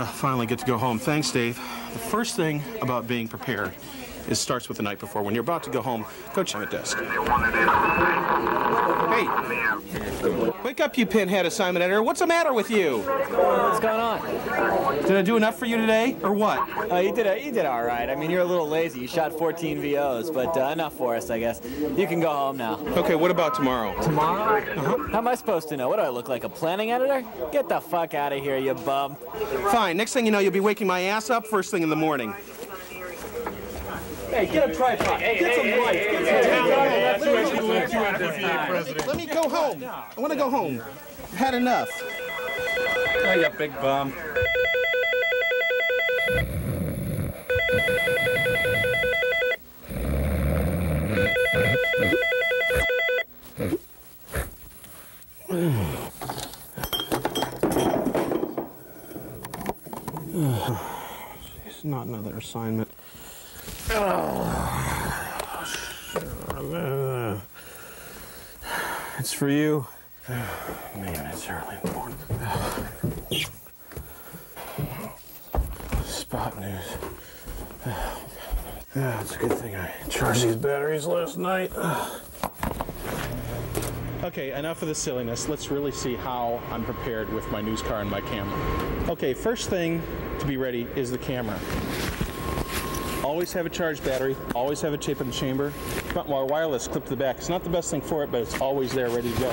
Finally get to go home. Thanks, Dave. The first thing about being prepared is starts with the night before. When you're about to go home, go check the desk. Hey, wake up, you pinhead assignment editor. What's the matter with you? What's going on? Did I do enough for you today, or what? You did all right. I mean, you're a little lazy. You shot 14 VOs, but enough for us, I guess. You can go home now. Okay, what about tomorrow? Tomorrow? How am I supposed to know? What do I look like, a planning editor? Get the fuck out of here, you bum. Fine. Next thing you know, you'll be waking my ass up first thing in the morning. Hey, get a tripod. Get some lights. Let me go home. I want to go home. I've had enough. Oh, you big bum. Jeez, not another assignment. It's for you. Man, it's early in the morning. Spot news. Yeah, it's a good thing I charged these batteries last night. Okay, enough of the silliness. Let's really see how I'm prepared with my news car and my camera. Okay, first thing to be ready is the camera. Always have a charged battery, always have a tape in the chamber. Front wire wireless clip to the back. It's not the best thing for it, but it's always there ready to go.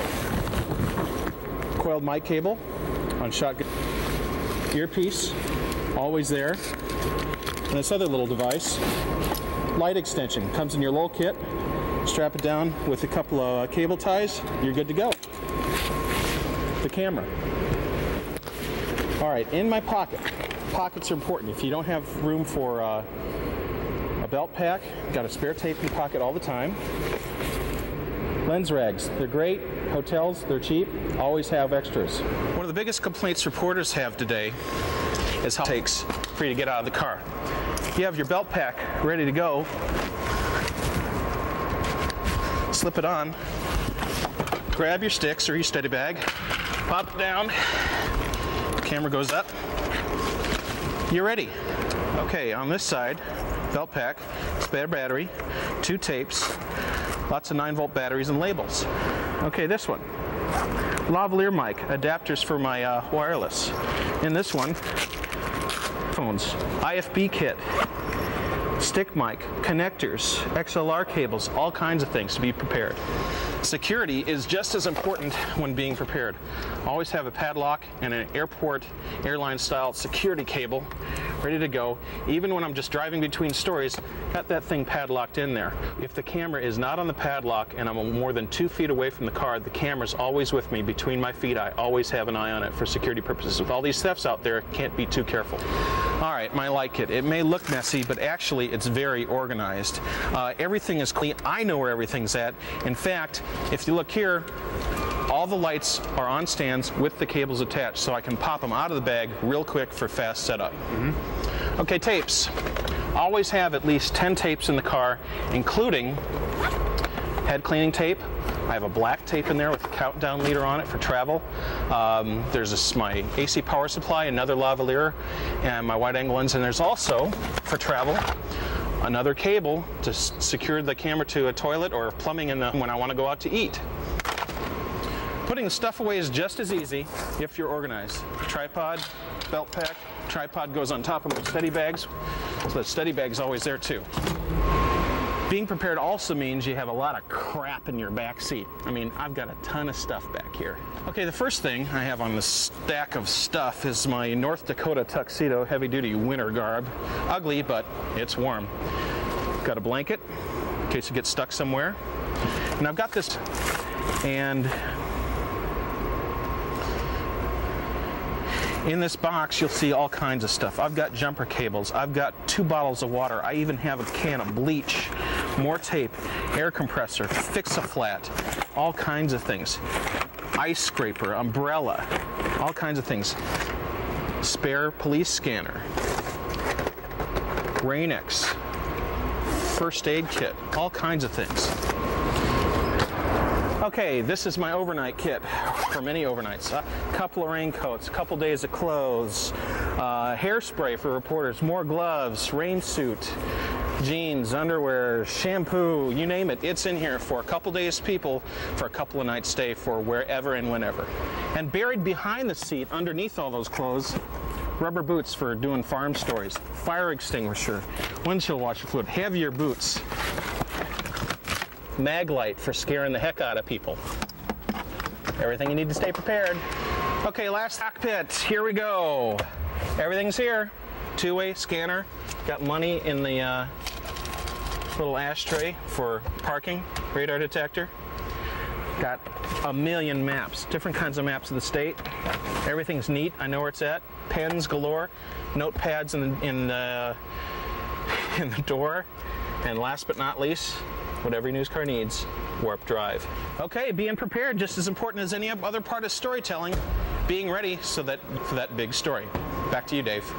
Coiled mic cable on shotgun. Earpiece, always there. And this other little device, light extension, comes in your little kit. Strap it down with a couple of cable ties, you're good to go. The camera. All right, in my pocket. Pockets are important. If you don't have room for a belt pack, got a spare tape in your pocket all the time. Lens rags, they're great. Hotels, they're cheap. Always have extras. One of the biggest complaints reporters have today is how it takes for you to get out of the car. You have your belt pack ready to go. Slip it on. Grab your sticks or your steady bag. Pop it down. Camera goes up. You're ready. Okay, on this side, belt pack, spare battery, 2 tapes, lots of 9-volt batteries and labels. Okay, this one, lavalier mic, adapters for my wireless. In this one, phones, IFB kit, stick mic, connectors, XLR cables, all kinds of things to be prepared. Security is just as important when being prepared. Always have a padlock and an airport airline style security cable ready to go. Even when I'm just driving between stories, got that thing padlocked in there. If the camera is not on the padlock and I'm more than 2 feet away from the car, the camera's always with me between my feet. I always have an eye on it for security purposes. With all these thefts out there, can't be too careful. All right, my light kit. It may look messy, but actually it's very organized. Everything is clean. I know where everything's at. In fact, if you look here, all the lights are on stands with the cables attached, so I can pop them out of the bag real quick for fast setup. Okay, tapes. Always have at least 10 tapes in the car, including head cleaning tape. I have a black tape in there with a countdown leader on it for travel. There's my AC power supply, another lavalier, and my wide angle lens. And there's also, for travel, another cable to secure the camera to a toilet or plumbing when I want to go out to eat. Putting the stuff away is just as easy if you're organized. Tripod, belt pack, tripod goes on top of my steady bags, so the steady bag's always there too. Being prepared also means you have a lot of crap in your back seat. I mean, I've got a ton of stuff back here. Okay, the first thing I have on the stack of stuff is my North Dakota tuxedo heavy-duty winter garb. Ugly, but it's warm. Got a blanket in case you get stuck somewhere. And I've got this, and in this box, you'll see all kinds of stuff. I've got jumper cables. I've got 2 bottles of water. I even have a can of bleach, more tape, air compressor, fix-a-flat, all kinds of things. Ice scraper, umbrella, all kinds of things. Spare police scanner, Rain-X, first aid kit, all kinds of things. Okay, this is my overnight kit for many overnights. A couple of raincoats, a couple days of clothes, hairspray for reporters, more gloves, rain suit, jeans, underwear, shampoo, you name it. It's in here for a couple days people, for a couple of nights stay for wherever and whenever. And buried behind the seat, underneath all those clothes, rubber boots for doing farm stories, fire extinguisher, windshield washer fluid, heavier boots, mag light for scaring the heck out of people. Everything you need to stay prepared. Okay, last cockpit, here we go. Everything's here. Two-way scanner, got money in the little ashtray for parking, radar detector. Got a million maps, different kinds of maps of the state. Everything's neat, I know where it's at. Pens galore, notepads in the door. And last but not least, whatever your news car needs, warp drive. Okay, being prepared, just as important as any other part of storytelling, being ready for that big story. Back to you, Dave.